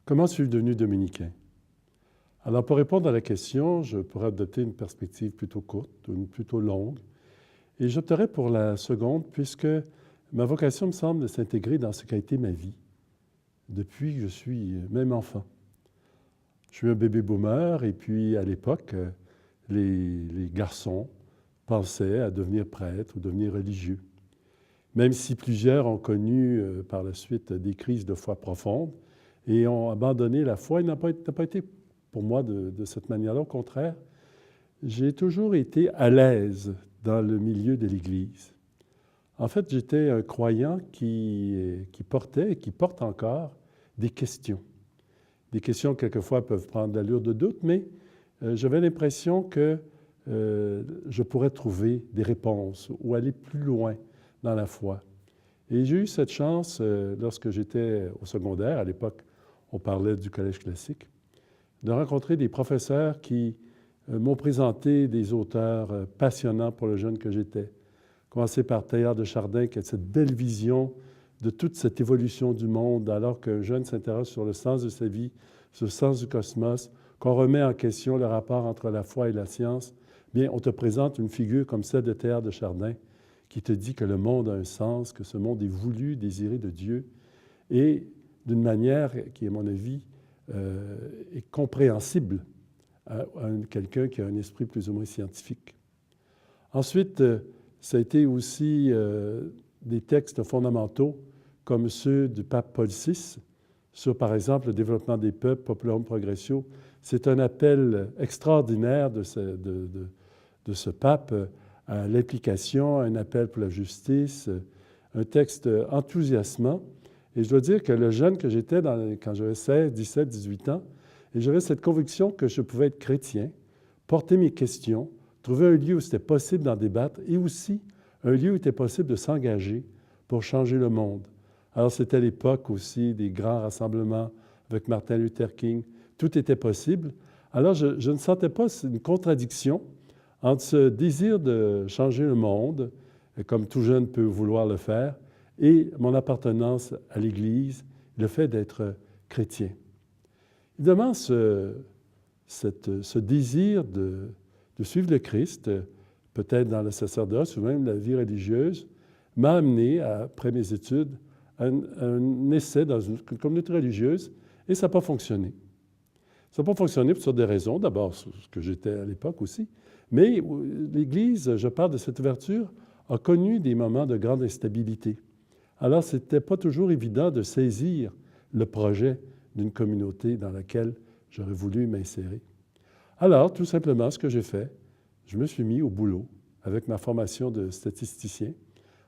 Comment suis-je devenu dominicain? Alors, pour répondre à la question, je pourrais adopter une perspective plutôt courte, une plutôt longue, et j'opterais pour la seconde, puisque ma vocation me semble de s'intégrer dans ce qu'a été ma vie, depuis que je suis même enfant. Je suis un bébé boomer, et puis à l'époque, les garçons pensaient à devenir prêtre ou devenir religieux. Même si plusieurs ont connu par la suite des crises de foi profondes et ont abandonné la foi, il n'a pas été pour moi de cette manière-là. Au contraire, j'ai toujours été à l'aise dans le milieu de l'Église. En fait, j'étais un croyant qui portait et qui porte encore des questions. Des questions, quelquefois, peuvent prendre l'allure de doute, mais j'avais l'impression que je pourrais trouver des réponses ou aller plus loin dans la foi. Et j'ai eu cette chance, lorsque j'étais au secondaire, à l'époque, on parlait du collège classique, de rencontrer des professeurs qui m'ont présenté des auteurs passionnants pour le jeune que j'étais. Commencer par Teilhard de Chardin, qui a cette belle vision de toute cette évolution du monde, alors qu'un jeune s'interroge sur le sens de sa vie, sur le sens du cosmos, qu'on remet en question le rapport entre la foi et la science. Bien, on te présente une figure comme celle de Teilhard de Chardin, qui te dit que le monde a un sens, que ce monde est voulu, désiré de Dieu, et d'une manière qui, à mon avis, est compréhensible à quelqu'un qui a un esprit plus ou moins scientifique. Ensuite, ça a été aussi des textes fondamentaux comme ceux du pape Paul VI sur, par exemple, le développement des peuples, Populorum Progressio. C'est un appel extraordinaire de ce pape à l'implication, un appel pour la justice, un texte enthousiasmant. Et je dois dire que le jeune que j'étais quand j'avais 16, 17, 18 ans, et j'avais cette conviction que je pouvais être chrétien, porter mes questions, trouver un lieu où c'était possible d'en débattre et aussi un lieu où il était possible de s'engager pour changer le monde. Alors, c'était l'époque aussi des grands rassemblements avec Martin Luther King. Tout était possible. Alors, je ne sentais pas une contradiction entre ce désir de changer le monde, comme tout jeune peut vouloir le faire, et mon appartenance à l'Église, le fait d'être chrétien. Évidemment, ce désir de suivre le Christ, peut-être dans le sacerdoce ou même la vie religieuse, m'a amené, après mes études, à un essai dans une communauté religieuse, et ça n'a pas fonctionné. Ça n'a pas fonctionné pour des raisons. D'abord, ce que j'étais à l'époque aussi, mais l'Église, je parle de cette ouverture, a connu des moments de grande instabilité. Alors, ce n'était pas toujours évident de saisir le projet d'une communauté dans laquelle j'aurais voulu m'insérer. Alors, tout simplement, ce que j'ai fait, je me suis mis au boulot avec ma formation de statisticien.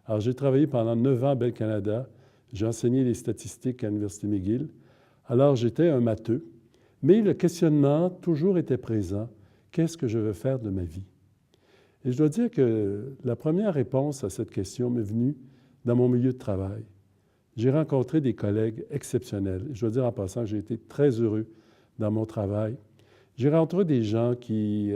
Alors, j'ai travaillé pendant 9 ans à Bell Canada. J'ai enseigné les statistiques à l'Université McGill. Alors, j'étais un matheux, mais le questionnement toujours était présent. Qu'est-ce que je veux faire de ma vie? Et je dois dire que la première réponse à cette question m'est venue dans mon milieu de travail. J'ai rencontré des collègues exceptionnels. Je dois dire en passant que j'ai été très heureux dans mon travail. J'ai rencontré des gens qui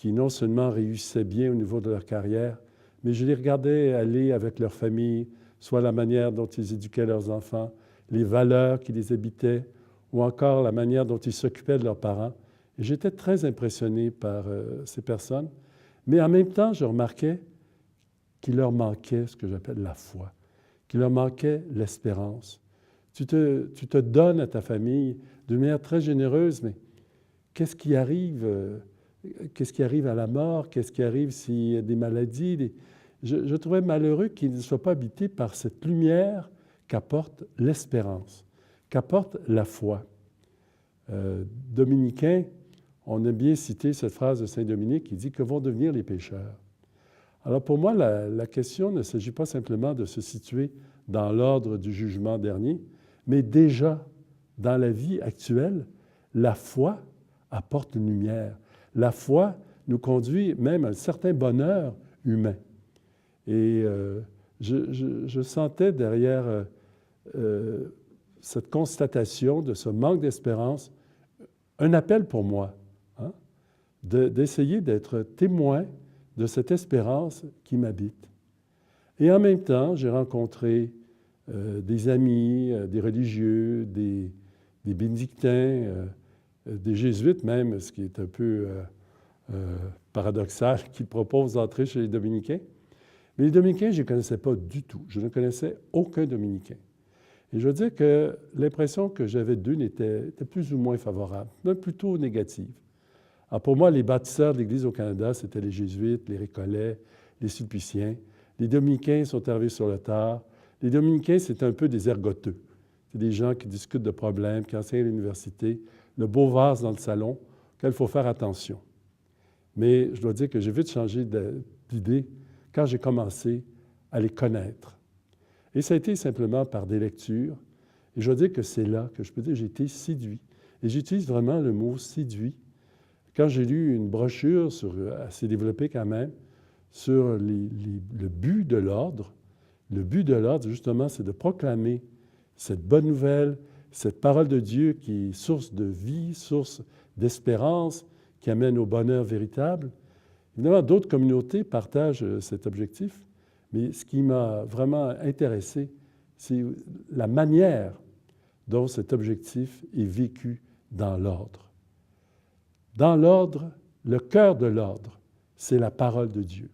non seulement réussissaient bien au niveau de leur carrière, mais je les regardais aller avec leur famille, soit la manière dont ils éduquaient leurs enfants, les valeurs qui les habitaient, ou encore la manière dont ils s'occupaient de leurs parents. Et j'étais très impressionné par ces personnes, mais en même temps, je remarquais qu'il leur manquait ce que j'appelle la foi, qu'il leur manquait l'espérance. Tu te donnes à ta famille d'une manière très généreuse, mais qu'est-ce qui arrive? Qu'est-ce qui arrive à la mort? Qu'est-ce qui arrive s'il y a des maladies? Je trouvais malheureux qu'ils ne soient pas habités par cette lumière qu'apporte l'espérance, qu'apporte la foi. Dominicain, on a bien cité cette phrase de Saint Dominique qui dit « Que vont devenir les pécheurs? » Alors pour moi, la question ne s'agit pas simplement de se situer dans l'ordre du jugement dernier, mais déjà, dans la vie actuelle, la foi apporte une lumière. La foi nous conduit même à un certain bonheur humain. Et je sentais derrière cette constatation de ce manque d'espérance un appel pour moi, hein, d'essayer d'être témoin de cette espérance qui m'habite. Et en même temps, j'ai rencontré des amis, des religieux, des bénédictins, des jésuites même, ce qui est un peu paradoxal, qui proposent d'entrer chez les dominicains. Mais les dominicains, je ne les connaissais pas du tout. Je ne connaissais aucun dominicain. Et je veux dire que l'impression que j'avais d'eux était plus ou moins favorable, même plutôt négative. Alors pour moi, les bâtisseurs de l'Église au Canada, c'était les Jésuites, les Récollets, les Sulpiciens. Les Dominicains sont arrivés sur le tard. Les Dominicains, c'est un peu des ergoteux. C'est des gens qui discutent de problèmes, qui enseignent à l'université, le beau vase dans le salon, auquel il faut faire attention. Mais je dois dire que j'ai vite changé d'idée quand j'ai commencé à les connaître. Et ça a été simplement par des lectures. Et je dois dire que c'est là que je peux dire que j'ai été séduit. Et j'utilise vraiment le mot « séduit ». Quand j'ai lu une brochure assez développée quand même sur le but de l'ordre, le but de l'ordre, justement, c'est de proclamer cette bonne nouvelle, cette parole de Dieu qui est source de vie, source d'espérance, qui amène au bonheur véritable. Évidemment, d'autres communautés partagent cet objectif, mais ce qui m'a vraiment intéressé, c'est la manière dont cet objectif est vécu dans l'ordre. Dans l'ordre, le cœur de l'ordre, c'est la parole de Dieu.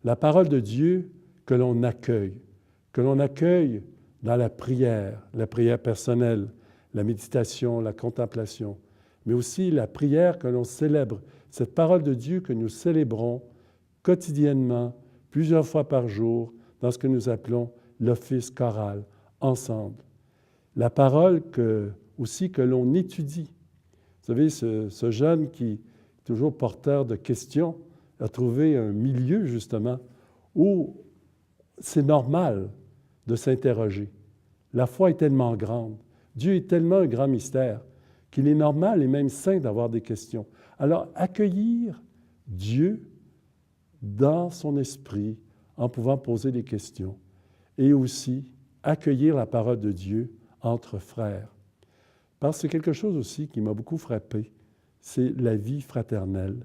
La parole de Dieu que l'on accueille dans la prière personnelle, la méditation, la contemplation, mais aussi la prière que l'on célèbre, cette parole de Dieu que nous célébrons quotidiennement, plusieurs fois par jour, dans ce que nous appelons l'office choral, ensemble. La parole aussi que l'on étudie. Vous savez, ce jeune qui est toujours porteur de questions a trouvé un milieu, justement, où c'est normal de s'interroger. La foi est tellement grande. Dieu est tellement un grand mystère qu'il est normal et même sain d'avoir des questions. Alors, accueillir Dieu dans son esprit en pouvant poser des questions et aussi accueillir la parole de Dieu entre frères. Parce que c'est quelque chose aussi qui m'a beaucoup frappé, c'est la vie fraternelle,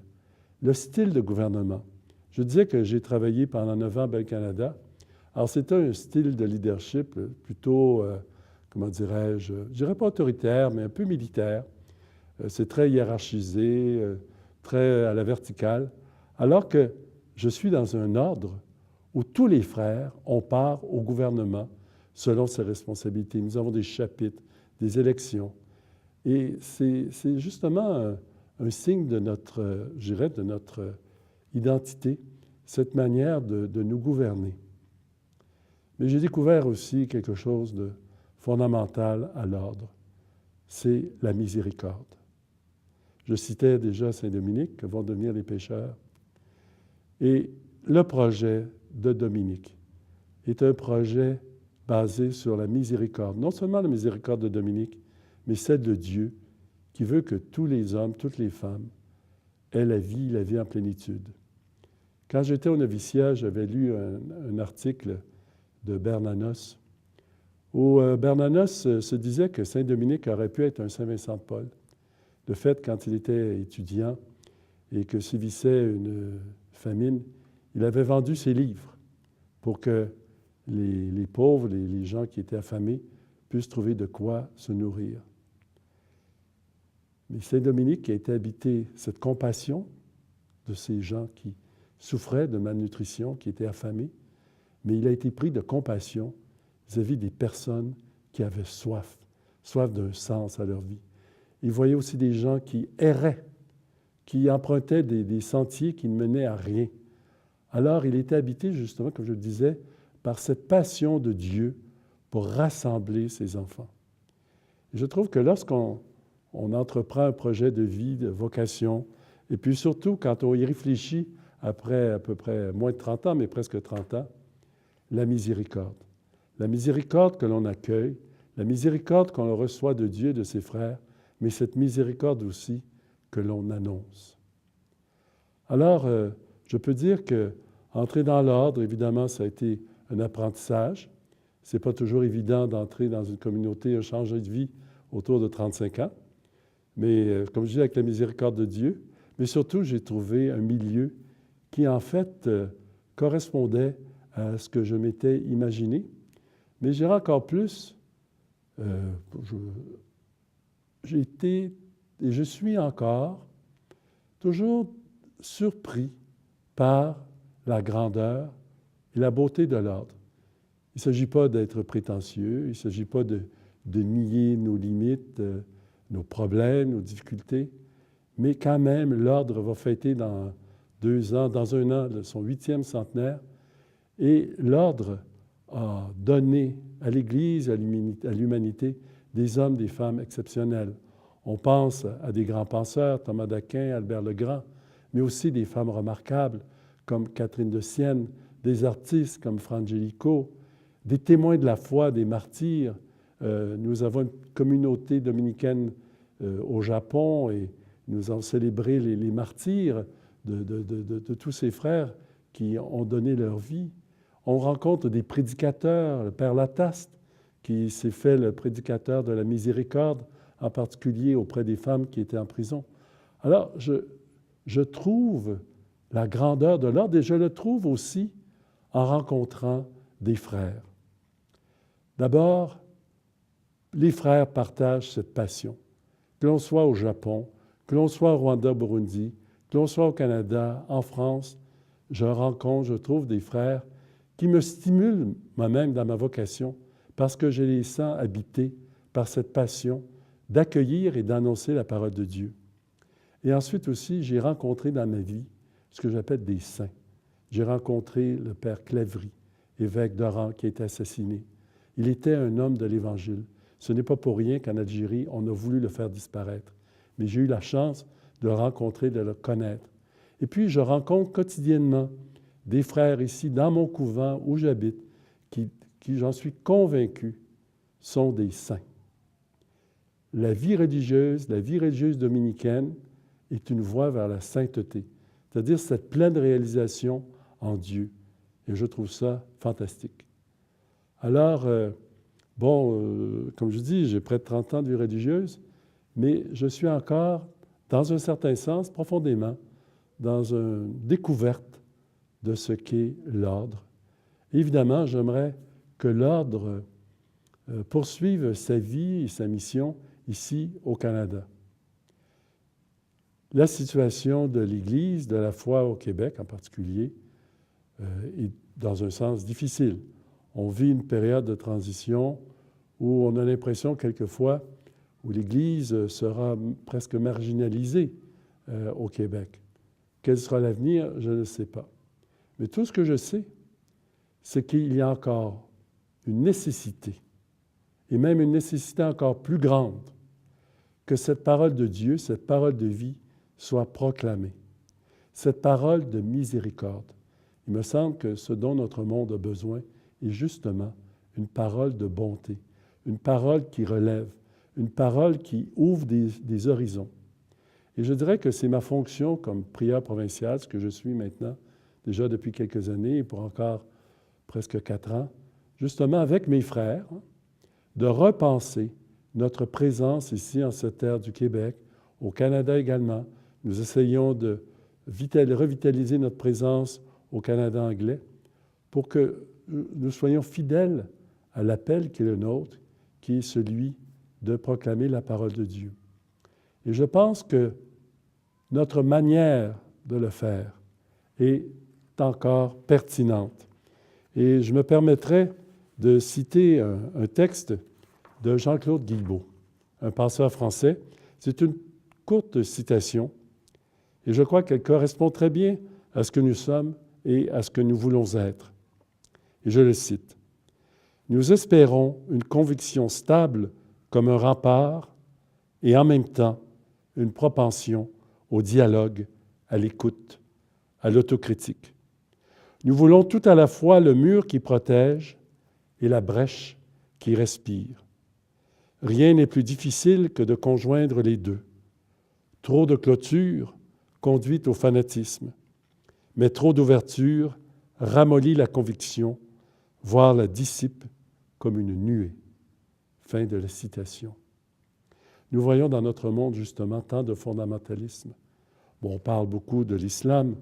le style de gouvernement. Je disais que j'ai travaillé pendant 9 ans à Bell Canada. Alors, c'était un style de leadership plutôt, comment dirais-je dirais pas autoritaire, mais un peu militaire. C'est très hiérarchisé, très à la verticale. Alors que je suis dans un ordre où tous les frères ont part au gouvernement selon ses responsabilités. Nous avons des chapitres, des élections. Et c'est justement un signe de notre, je dirais, de notre identité, cette manière de nous gouverner. Mais j'ai découvert aussi quelque chose de fondamental à l'ordre, c'est la miséricorde. Je citais déjà Saint-Dominique, que vont devenir les pécheurs. Et le projet de Dominique est un projet basé sur la miséricorde. Non seulement la miséricorde de Dominique, mais celle de Dieu, qui veut que tous les hommes, toutes les femmes aient la vie en plénitude. Quand j'étais au noviciat, j'avais lu un article de Bernanos, où Bernanos se disait que Saint-Dominique aurait pu être un Saint-Vincent de Paul. De fait, quand il était étudiant et que sévissait une famine, il avait vendu ses livres pour que les pauvres, les gens qui étaient affamés, puissent trouver de quoi se nourrir. Mais Saint-Dominique a été habité cette compassion de ces gens qui souffraient de malnutrition, qui étaient affamés, mais il a été pris de compassion vis-à-vis des personnes qui avaient soif d'un sens à leur vie. Il voyait aussi des gens qui erraient, qui empruntaient des sentiers qui ne menaient à rien. Alors, il était habité, justement, comme je le disais, par cette passion de Dieu pour rassembler ses enfants. Et je trouve que lorsqu'on entreprend un projet de vie, de vocation, et puis surtout quand on y réfléchit après à peu près moins de 30 ans, mais presque 30 ans, la miséricorde. La miséricorde que l'on accueille, la miséricorde qu'on reçoit de Dieu et de ses frères, mais cette miséricorde aussi que l'on annonce. Alors, je peux dire que entrer dans l'ordre, évidemment, ça a été un apprentissage. Ce n'est pas toujours évident d'entrer dans une communauté, un changement de vie autour de 35 ans. Mais comme je dis, avec la miséricorde de Dieu, mais surtout, j'ai trouvé un milieu qui, en fait, correspondait à ce que je m'étais imaginé. Mais je dirais encore plus, j'ai été, et je suis encore, toujours surpris par la grandeur et la beauté de l'ordre. Il ne s'agit pas d'être prétentieux, il ne s'agit pas de nier nos limites, nos problèmes, nos difficultés, mais quand même, l'ordre va fêter dans 2 ans, dans 1 an, son 8e centenaire, et l'ordre a donné à l'Église, à l'humanité, des hommes, des femmes exceptionnels. On pense à des grands penseurs, Thomas d'Aquin, Albert le Grand, mais aussi des femmes remarquables comme Catherine de Sienne, des artistes comme Fra Angelico, des témoins de la foi, des martyrs. Nous avons une communauté dominicaine au Japon et nous avons célébré les martyrs de tous ces frères qui ont donné leur vie. On rencontre des prédicateurs, le Père Lataste, qui s'est fait le prédicateur de la miséricorde, en particulier auprès des femmes qui étaient en prison. Alors, je trouve la grandeur de l'ordre et je le trouve aussi en rencontrant des frères. D'abord, les frères partagent cette passion. Que l'on soit au Japon, que l'on soit au Rwanda, Burundi, que l'on soit au Canada, en France, je trouve des frères qui me stimulent moi-même dans ma vocation parce que je les sens habités par cette passion d'accueillir et d'annoncer la parole de Dieu. Et ensuite aussi, j'ai rencontré dans ma vie ce que j'appelle des saints. J'ai rencontré le père Claverie, évêque d'Oran, qui a été assassiné. Il était un homme de l'Évangile. Ce n'est pas pour rien qu'en Algérie, on a voulu le faire disparaître. Mais j'ai eu la chance de le rencontrer, de le connaître. Et puis, je rencontre quotidiennement des frères ici, dans mon couvent où j'habite, qui j'en suis convaincu, sont des saints. La vie religieuse dominicaine est une voie vers la sainteté, c'est-à-dire cette pleine réalisation en Dieu. Et je trouve ça fantastique. Alors, comme je dis, j'ai près de 30 ans de vie religieuse, mais je suis encore, dans un certain sens, profondément, dans une découverte de ce qu'est l'ordre. Évidemment, j'aimerais que l'ordre poursuive sa vie et sa mission ici au Canada. La situation de l'Église, de la foi au Québec en particulier, est dans un sens difficile. On vit une période de transition où on a l'impression quelquefois où l'Église sera presque marginalisée au Québec. Quel sera l'avenir? Je ne sais pas. Mais tout ce que je sais, c'est qu'il y a encore une nécessité, et même une nécessité encore plus grande, que cette parole de Dieu, cette parole de vie, soit proclamée. Cette parole de miséricorde. Il me semble que ce dont notre monde a besoin est justement une parole de bonté, une parole qui relève, une parole qui ouvre des horizons. Et je dirais que c'est ma fonction comme prieur provincial, ce que je suis maintenant, déjà depuis quelques années et pour encore presque 4 ans, justement avec mes frères, de repenser notre présence ici en cette terre du Québec, au Canada également. Nous essayons de revitaliser notre présence au Canada anglais pour que nous soyons fidèles à l'appel qui est le nôtre, qui est celui de proclamer la parole de Dieu. Et je pense que notre manière de le faire est encore pertinente. Et je me permettrai de citer un texte de Jean-Claude Guilbeault, un penseur français. C'est une courte citation, et je crois qu'elle correspond très bien à ce que nous sommes et à ce que nous voulons être. Et je le cite. « Nous espérons une conviction stable comme un rempart et en même temps une propension au dialogue, à l'écoute, à l'autocritique. Nous voulons tout à la fois le mur qui protège et la brèche qui respire. Rien n'est plus difficile que de conjoindre les deux. Trop de clôture conduit au fanatisme, mais trop d'ouverture ramollit la conviction, voire la dissipe comme une nuée. » Fin de la citation. Nous voyons dans notre monde justement tant de fondamentalisme. Bon, on parle beaucoup de l'islam,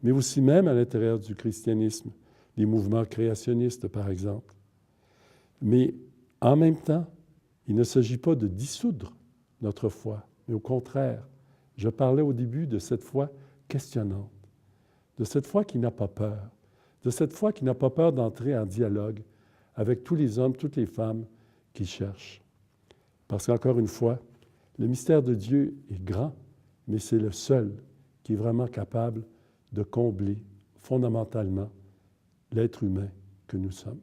mais aussi même à l'intérieur du christianisme, les mouvements créationnistes par exemple. Mais en même temps, il ne s'agit pas de dissoudre notre foi, mais au contraire, je parlais au début de cette foi questionnante, de cette foi qui n'a pas peur, de cette foi qui n'a pas peur d'entrer en dialogue avec tous les hommes, toutes les femmes qui cherchent. Parce qu'encore une fois, le mystère de Dieu est grand, mais c'est le seul qui est vraiment capable de combler fondamentalement l'être humain que nous sommes.